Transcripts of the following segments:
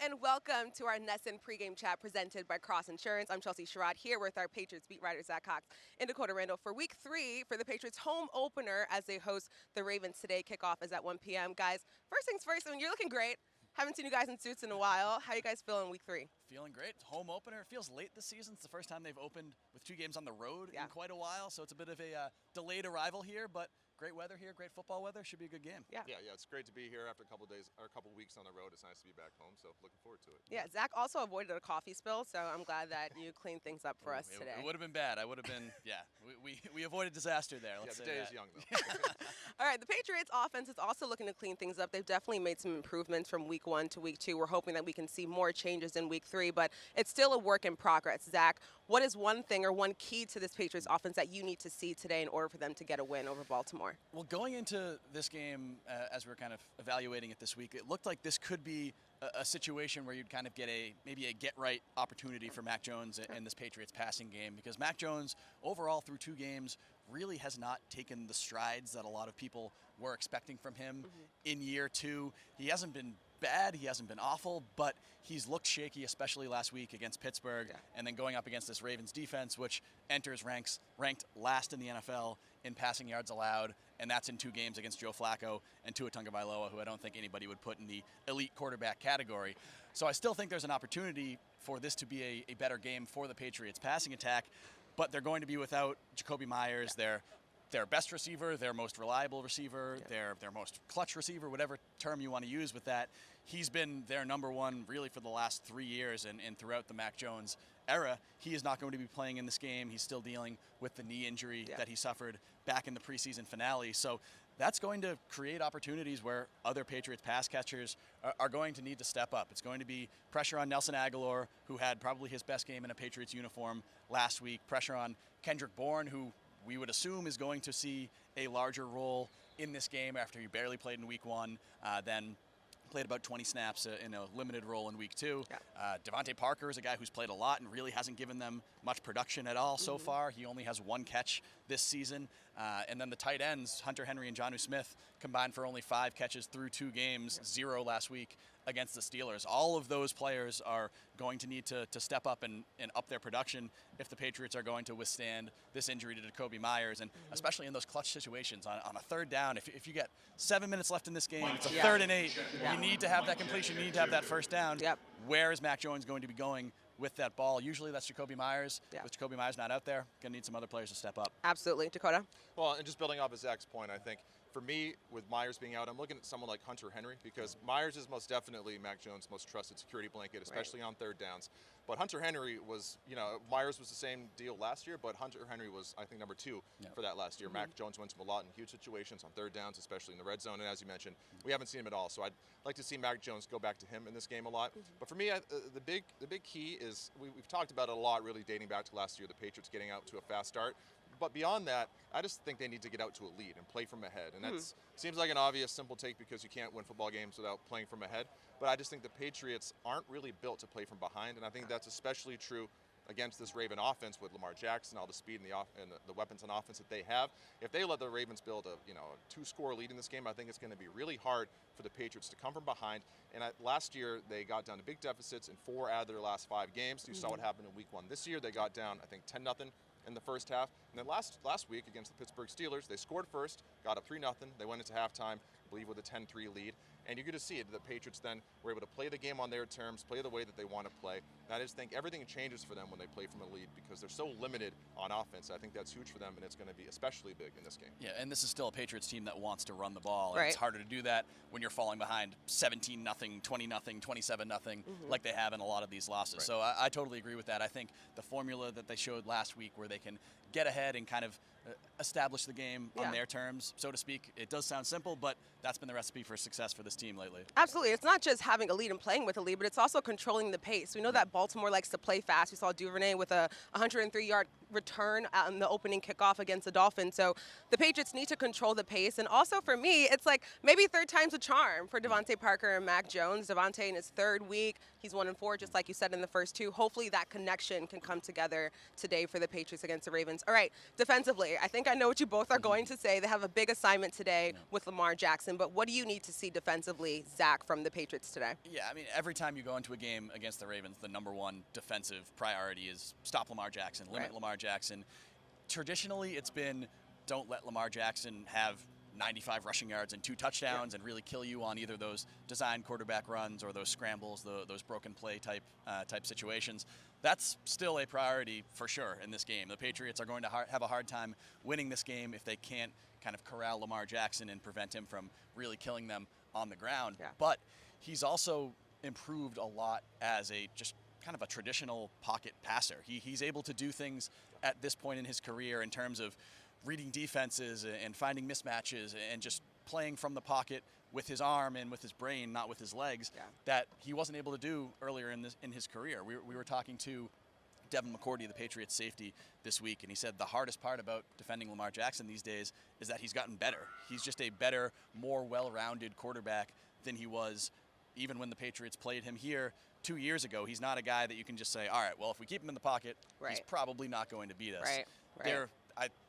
and welcome to our NESN pregame chat presented by Cross Insurance. I'm Chelsea Sherrod here with our Patriots beat writer Zack Cox and Dakota Randall for Week 3 for the Patriots home opener as they host the Ravens today. Kickoff is at 1 p.m. Guys, first things first, I mean, you're looking great. Haven't seen you guys in suits in a while. How you guys feeling Week 3? Feeling great. Home opener. It feels late this season. It's the first time they've opened with 2 games on the road in quite a while, so it's a bit of a delayed arrival here, but great weather here, great football weather. Should be a good game. Yeah, it's great to be here after a couple of days or a couple of weeks on the road. It's nice to be back home, so looking forward to it. Yeah, Zach also avoided a coffee spill, so I'm glad that you cleaned things up for us today. It would have been bad. I would have been, we avoided disaster there. Let's the say day that. is young, though. All right, the Patriots offense is also looking to clean things up. They've definitely made some improvements from Week 1 to Week 2. We're hoping that we can see more changes in Week 3, but it's still a work in progress. Zach, what is one thing or one key to this Patriots offense that you need to see today in order for them to get a win over Baltimore? Well, going into this game, as we were kind of evaluating it this week, it looked like this could be a situation where you'd kind of get maybe a get-right opportunity for Mac Jones in this Patriots passing game, because Mac Jones, overall through 2 games, really has not taken the strides that a lot of people were expecting from him in year 2. He hasn't been bad, he hasn't been awful, but he's looked shaky, especially last week against Pittsburgh, and then going up against this Ravens defense, which enters ranked last in the NFL in passing yards allowed, and that's in 2 games against Joe Flacco and Tua Tagovailoa, who I don't think anybody would put in the elite quarterback category. So I still think there's an opportunity for this to be a better game for the Patriots passing attack, but they're going to be without Jacoby Myers, their best receiver, their most reliable receiver, their most clutch receiver, whatever term you want to use with that. He's been their number one really for the last 3 years and throughout the Mac Jones era. He is not going to be playing in this game. He's still dealing with the knee injury that he suffered back in the preseason finale. So that's going to create opportunities where other Patriots pass catchers are going to need to step up. It's going to be pressure on Nelson Aguilar, who had probably his best game in a Patriots uniform last week. Pressure on Kendrick Bourne, who we would assume is going to see a larger role in this game after he barely played in Week 1, then played about 20 snaps in a limited role in Week 2. Devonte Parker is a guy who's played a lot and really hasn't given them much production at all so far. He only has 1 catch this season. And then the tight ends, Hunter Henry and Jonnu Smith, combined for only 5 catches through 2 games, 0 last week against the Steelers. All of those players are going to need to step up and up their production if the Patriots are going to withstand this injury to Jacoby Myers, and especially in those clutch situations on a 3rd down. If you get 7 minutes left in this game, it's a 3rd and 8, you need to have that completion, you need to have that 1st down. Where is Mac Jones going to be going with that ball? Usually that's Jacoby Myers. With Jacoby Myers not out there, going to need some other players to step up. Absolutely. Dakota? Well, and just building off of Zach's point, I think for me, with Myers being out, I'm looking at someone like Hunter Henry, because Myers is most definitely Mac Jones' most trusted security blanket, especially on 3rd downs. But Hunter Henry was, Myers was the same deal last year, but Hunter Henry was, I think, number 2 for that last year. Mac Jones went to him a lot in huge situations on 3rd downs, especially in the red zone. And as you mentioned, we haven't seen him at all. So I'd like to see Mac Jones go back to him in this game a lot. But for me, the big key is we've talked about it a lot, really dating back to last year, the Patriots getting out to a fast start. But beyond that, I just think they need to get out to a lead and play from ahead. And that seems like an obvious, simple take because you can't win football games without playing from ahead. But I just think the Patriots aren't really built to play from behind. And I think that's especially true against this Raven offense with Lamar Jackson, all the speed and the weapons on offense that they have. If they let the Ravens build a 2-score lead in this game, I think it's going to be really hard for the Patriots to come from behind. And last year, they got down to big deficits in 4 out of their last 5 games. You saw what happened in Week 1. This year, they got down, I think, 10-0. In the first half. And then last week against the Pittsburgh Steelers, they scored first, got up 3-0. They went into halftime, I believe, with a 10-3 lead. And you're going to see it. The Patriots then were able to play the game on their terms, play the way that they want to play. And I just think everything changes for them when they play from a lead because they're so limited on offense. I think that's huge for them, and it's going to be especially big in this game. Yeah, and this is still a Patriots team that wants to run the ball. And Right. it's harder to do that when you're falling behind 17-0, 20-0, 27-0, like they have in a lot of these losses. Right. So I totally agree with that. I think the formula that they showed last week where they can get ahead and kind of establish the game on their terms, so to speak. It does sound simple, but that's been the recipe for success for this team lately. Absolutely. It's not just having a lead and playing with a lead, but it's also controlling the pace. We know that Baltimore likes to play fast. We saw Duvernay with a 103-yard return on the opening kickoff against the Dolphins. So the Patriots need to control the pace. And also for me, it's like maybe 3rd time's a charm for Devonte Parker and Mac Jones. Devonte in his 3rd week, he's 1-4, just like you said in the first 2. Hopefully that connection can come together today for the Patriots against the Ravens. All right, defensively, I think I know what you both are going to say. They have a big assignment today with Lamar Jackson, but what do you need to see defensively defensively, Zach, from the Patriots today? Yeah, I mean, every time you go into a game against the Ravens, the number one defensive priority is stop Lamar Jackson, limit Lamar Jackson. Traditionally, it's been don't let Lamar Jackson have 95 rushing yards and 2 touchdowns and really kill you on either those design quarterback runs or those scrambles, those broken play type situations. That's still a priority for sure in this game. The Patriots are going to have a hard time winning this game if they can't kind of corral Lamar Jackson and prevent him from really killing them on the ground. Yeah. But he's also improved a lot as a just kind of a traditional pocket passer. He's able to do things at this point in his career in terms of reading defenses and finding mismatches and just playing from the pocket with his arm and with his brain, not with his legs, that he wasn't able to do earlier in his career. We were talking to Devin McCourty, the Patriots safety, this week, and he said the hardest part about defending Lamar Jackson these days is that he's gotten better. He's just a better, more well-rounded quarterback than he was even when the Patriots played him here 2 years ago. He's not a guy that you can just say, all right, well, if we keep him in the pocket, he's probably not going to beat us.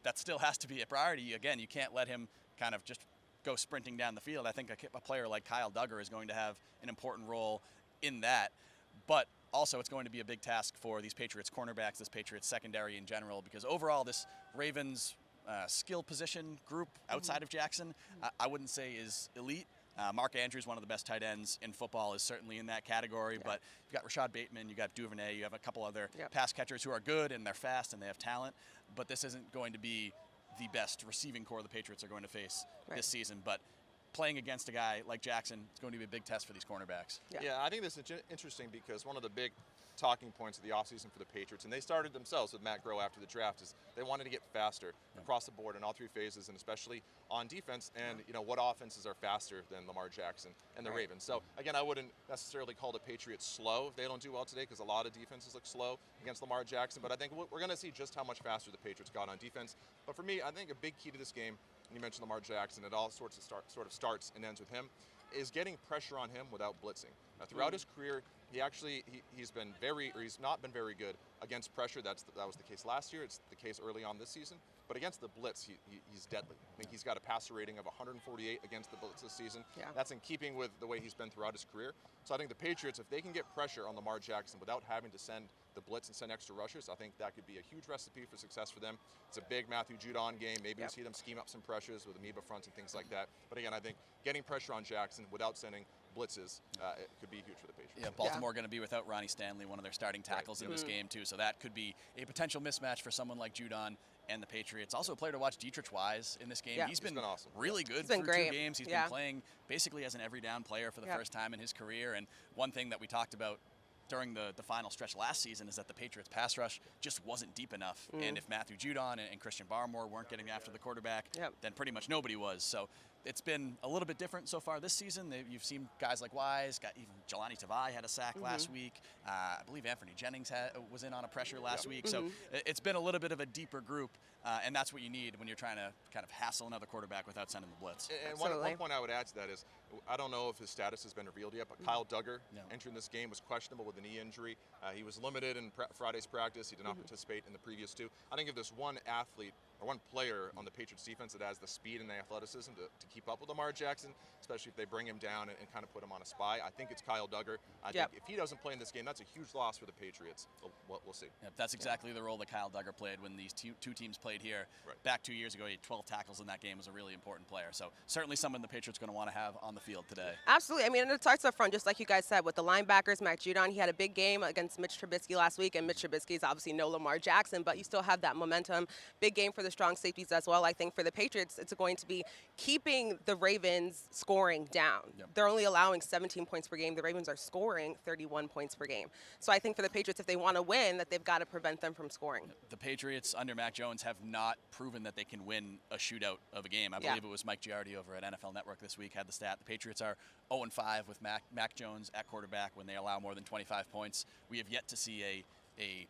That still has to be a priority. Again, you can't let him kind of just go sprinting down the field. I think a player like Kyle Duggar is going to have an important role in that. But also, it's going to be a big task for these Patriots cornerbacks, this Patriots secondary in general, because overall, this Ravens skill position group outside of Jackson, I wouldn't say is elite. Mark Andrews, one of the best tight ends in football, is certainly in that category. But you've got Rashad Bateman, you've got Duvernay, you have a couple other pass catchers who are good and they're fast and they have talent. But this isn't going to be the best receiving core the Patriots are going to face this season. But playing against a guy like Jackson, it's going to be a big test for these cornerbacks. Yeah, I think this is interesting because one of the big talking points of the offseason for the Patriots, and they started themselves with Matt Groh after the draft, is they wanted to get faster across the board in all 3 phases, and especially on defense. And what offenses are faster than Lamar Jackson and the Ravens? So again, I wouldn't necessarily call the Patriots slow if they don't do well today, because a lot of defenses look slow against Lamar Jackson. But I think we're going to see just how much faster the Patriots got on defense. But for me, I think a big key to this game, and you mentioned Lamar Jackson, it all sort of starts and ends with him, is getting pressure on him without blitzing. Now, throughout his career, he's not been very good against pressure. That was the case last year. It's the case early on this season. But against the blitz, he's deadly. I think he's got a passer rating of 148 against the blitz this season. That's in keeping with the way he's been throughout his career. So I think the Patriots, if they can get pressure on Lamar Jackson without having to send the blitz and send extra rushers, I think that could be a huge recipe for success for them. It's a big Matthew Judon game. Maybe we'll see them scheme up some pressures with amoeba fronts and things like that. But again, I think getting pressure on Jackson without sending blitzes, it could be huge for the Patriots. Yeah, Baltimore going to be without Ronnie Stanley, one of their starting tackles in this game too. So that could be a potential mismatch for someone like Judon and the Patriots. Also a player to watch, Dietrich Wise, in this game. He's been awesome. Really good through 2 games. He's been playing basically as an every down player for the first time in his career. And one thing that we talked about during the final stretch last season is that the Patriots pass rush just wasn't deep enough. And if Matthew Judon and Christian Barmore weren't getting after the quarterback, then pretty much nobody was. So it's been a little bit different so far this season. You've seen guys like Wise, even Jelani Tavai had a sack last week. I believe Anthony Jennings was in on a pressure last week. So it's been a little bit of a deeper group, and that's what you need when you're trying to kind of hassle another quarterback without sending the blitz. And one point I would add to that is, I don't know if his status has been revealed yet, but Kyle Duggar entering this game was questionable with a knee injury. He was limited in Friday's practice. He did not participate in the previous 2. I think if there's one athlete or one player on the Patriots defense that has the speed and the athleticism to keep up with Lamar Jackson, especially if they bring him down and kind of put him on a spy, I think it's Kyle Duggar. I think if he doesn't play in this game, that's a huge loss for the Patriots. We'll see. Yep, that's exactly the role that Kyle Duggar played when these two teams played here. Back 2 years ago, he had 12 tackles in that game, was a really important player. So certainly someone the Patriots going to want to have on the field today. Absolutely. I mean, and it starts up front, just like you guys said, with the linebackers. Matt Judon, he had a big game against Mitch Trubisky last week, and Mitch Trubisky is obviously no Lamar Jackson, but you still have that momentum. Big game for the strong safeties as well. I think for the Patriots, it's going to be keeping the Ravens scoring down. They're only allowing 17 points per game. The Ravens are scoring 31 points per game. So I think for the Patriots, if they want to win, that they've got to prevent them from scoring. The Patriots under Mac Jones have not proven that they can win a shootout of a game. I believe it was Mike Giardi over at NFL Network this week had the stat. The Patriots are 0-5 with Mac Jones at quarterback when they allow more than 25 points. We have yet to see a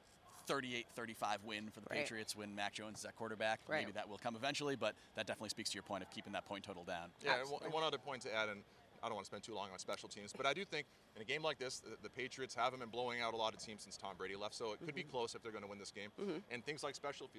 38-35 win for the Patriots when Mac Jones is at quarterback. Maybe that will come eventually, but that definitely speaks to your point of keeping that point total down. Yeah, and one other point to add, and I don't want to spend too long on special teams, but I do think in a game like this, the Patriots haven't been blowing out a lot of teams since Tom Brady left, so it could be close if they're going to win this game. And things like special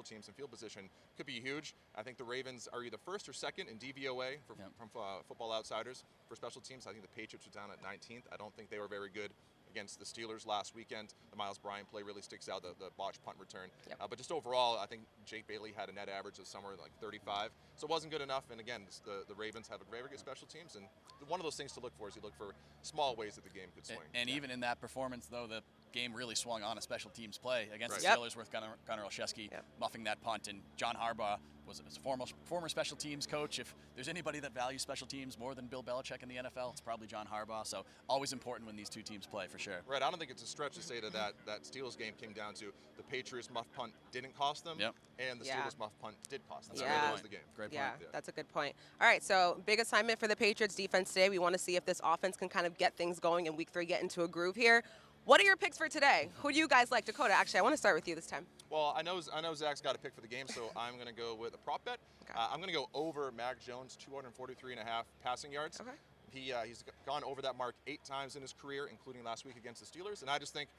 teams and field position could be huge. I think the Ravens are either first or second in DVOA from Football Outsiders for special teams. I think the Patriots are down at 19th. I don't think they were very good against the Steelers last weekend. The Miles Bryant play really sticks out, the botched punt return. But just overall, I think Jake Bailey had a net average of somewhere like 35. So it wasn't good enough. And again, the Ravens have a very good special teams. And one of those things to look for is you look for small ways that the game could swing. And even in that performance, though, the game really swung on a special teams play against the Steelers with Gunnar Olszewski muffing that punt. And John Harbaugh was a former special teams coach. If there's anybody that values special teams more than Bill Belichick in the NFL, it's probably John Harbaugh. So always important when these two teams play, for sure. Right. I don't think it's a stretch to say that Steelers game came down to the Patriots muff punt didn't cost them, and the Steelers muff punt did cost them. That was the game. Great point. Yeah, that's a good point. All right, so big assignment for the Patriots defense today. We want to see if this offense can kind of get things going in week 3, get into a groove here. What are your picks for today? Who do you guys like? Dakota, actually, I want to start with you this time. Well, I know Zach's got a pick for the game, so I'm going to go with a prop bet. Okay. I'm going to go over Mac Jones' 243.5 passing yards. Okay. He's gone over that mark 8 times in his career, including last week against the Steelers. And I just think,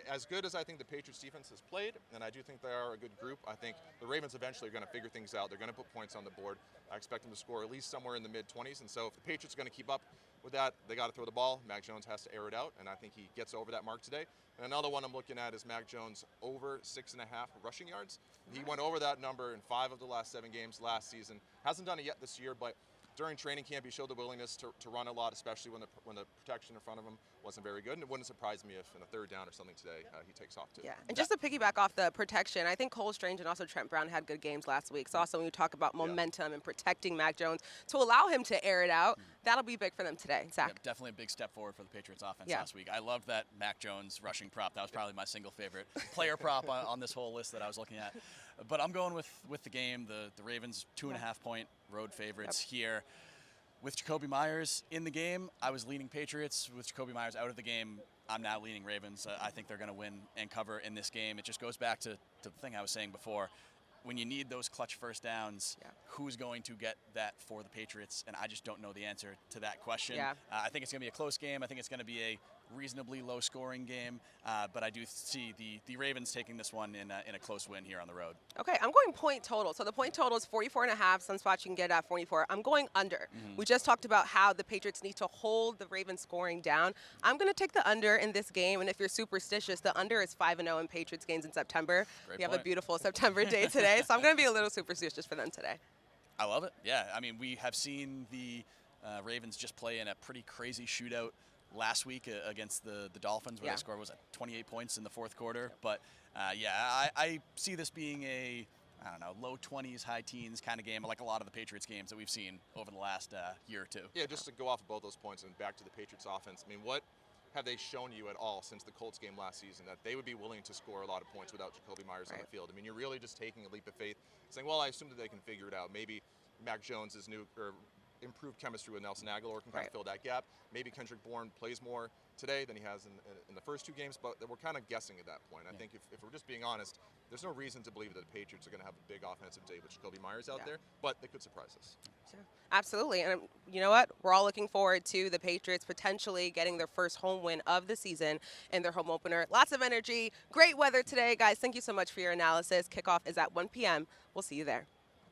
as good as I think the Patriots defense has played, and I do think they are a good group, I think the Ravens eventually are going to figure things out. They're going to put points on the board. I expect them to score at least somewhere in the mid-20s. And so if the Patriots are going to keep up with that, they got to throw the ball. Mac Jones has to air it out, and I think he gets over that mark today. And another one I'm looking at is Mac Jones over 6.5 rushing yards. He went over that number in 5 of the last 7 games last season. Hasn't done it yet this year, but during training camp, he showed the willingness to run a lot, especially when the protection in front of him wasn't very good. And it wouldn't surprise me if in a 3rd down or something today, he takes off too. Yeah, and just to piggyback off the protection, I think Cole Strange and also Trent Brown had good games last week. So also when you talk about momentum and protecting Mac Jones, to allow him to air it out, that'll be big for them today. Zach? Yeah, definitely a big step forward for the Patriots offense last week. I loved that Mac Jones rushing prop. That was probably my single favorite player prop on this whole list that I was looking at. But I'm going with the game. The Ravens 2.5-point road favorites here. With Jacoby Myers in the game, I was leaning Patriots. With Jacoby Myers out of the game, I'm now leaning Ravens. I think they're going to win and cover in this game. It just goes back to the thing I was saying before. When you need those clutch first downs, who's going to get that for the Patriots? And I just don't know the answer to that question. I think it's going to be a close game. I think it's going to be a reasonably low-scoring game. But I do see the Ravens taking this one in a close win here on the road. Okay, I'm going point total. So the point total is 44.5. Sunspots, you can get at 44. I'm going under. We just talked about how the Patriots need to hold the Ravens scoring down. I'm going to take the under in this game. And if you're superstitious, the under is 5-0 in Patriots games in September. We have a beautiful September day today. So I'm going to be a little superstitious for them today. I love it. Yeah, I mean, we have seen the Ravens just play in a pretty crazy shootout last week against the Dolphins, where they scored, 28 points in the 4th quarter. But, I see this being a, I don't know, low 20s, high teens kind of game, like a lot of the Patriots games that we've seen over the last year or two. Yeah, just to go off of both those points and back to the Patriots offense, I mean, what have they shown you at all since the Colts game last season that they would be willing to score a lot of points without Jacoby Myers on the field? I mean, you're really just taking a leap of faith, saying, well, I assume that they can figure it out. Maybe Mac Jones' improved chemistry with Nelson Aguilar can kind of fill that gap. Maybe Kendrick Bourne plays more today than he has in the first 2 games, but we're kind of guessing at that point. I think if we're just being honest, there's no reason to believe that the Patriots are going to have a big offensive day with Jacoby Myers out there, but they could surprise us. Sure. Absolutely. And you know what? We're all looking forward to the Patriots potentially getting their first home win of the season in their home opener. Lots of energy. Great weather today, guys. Thank you so much for your analysis. Kickoff is at 1 p.m. We'll see you there.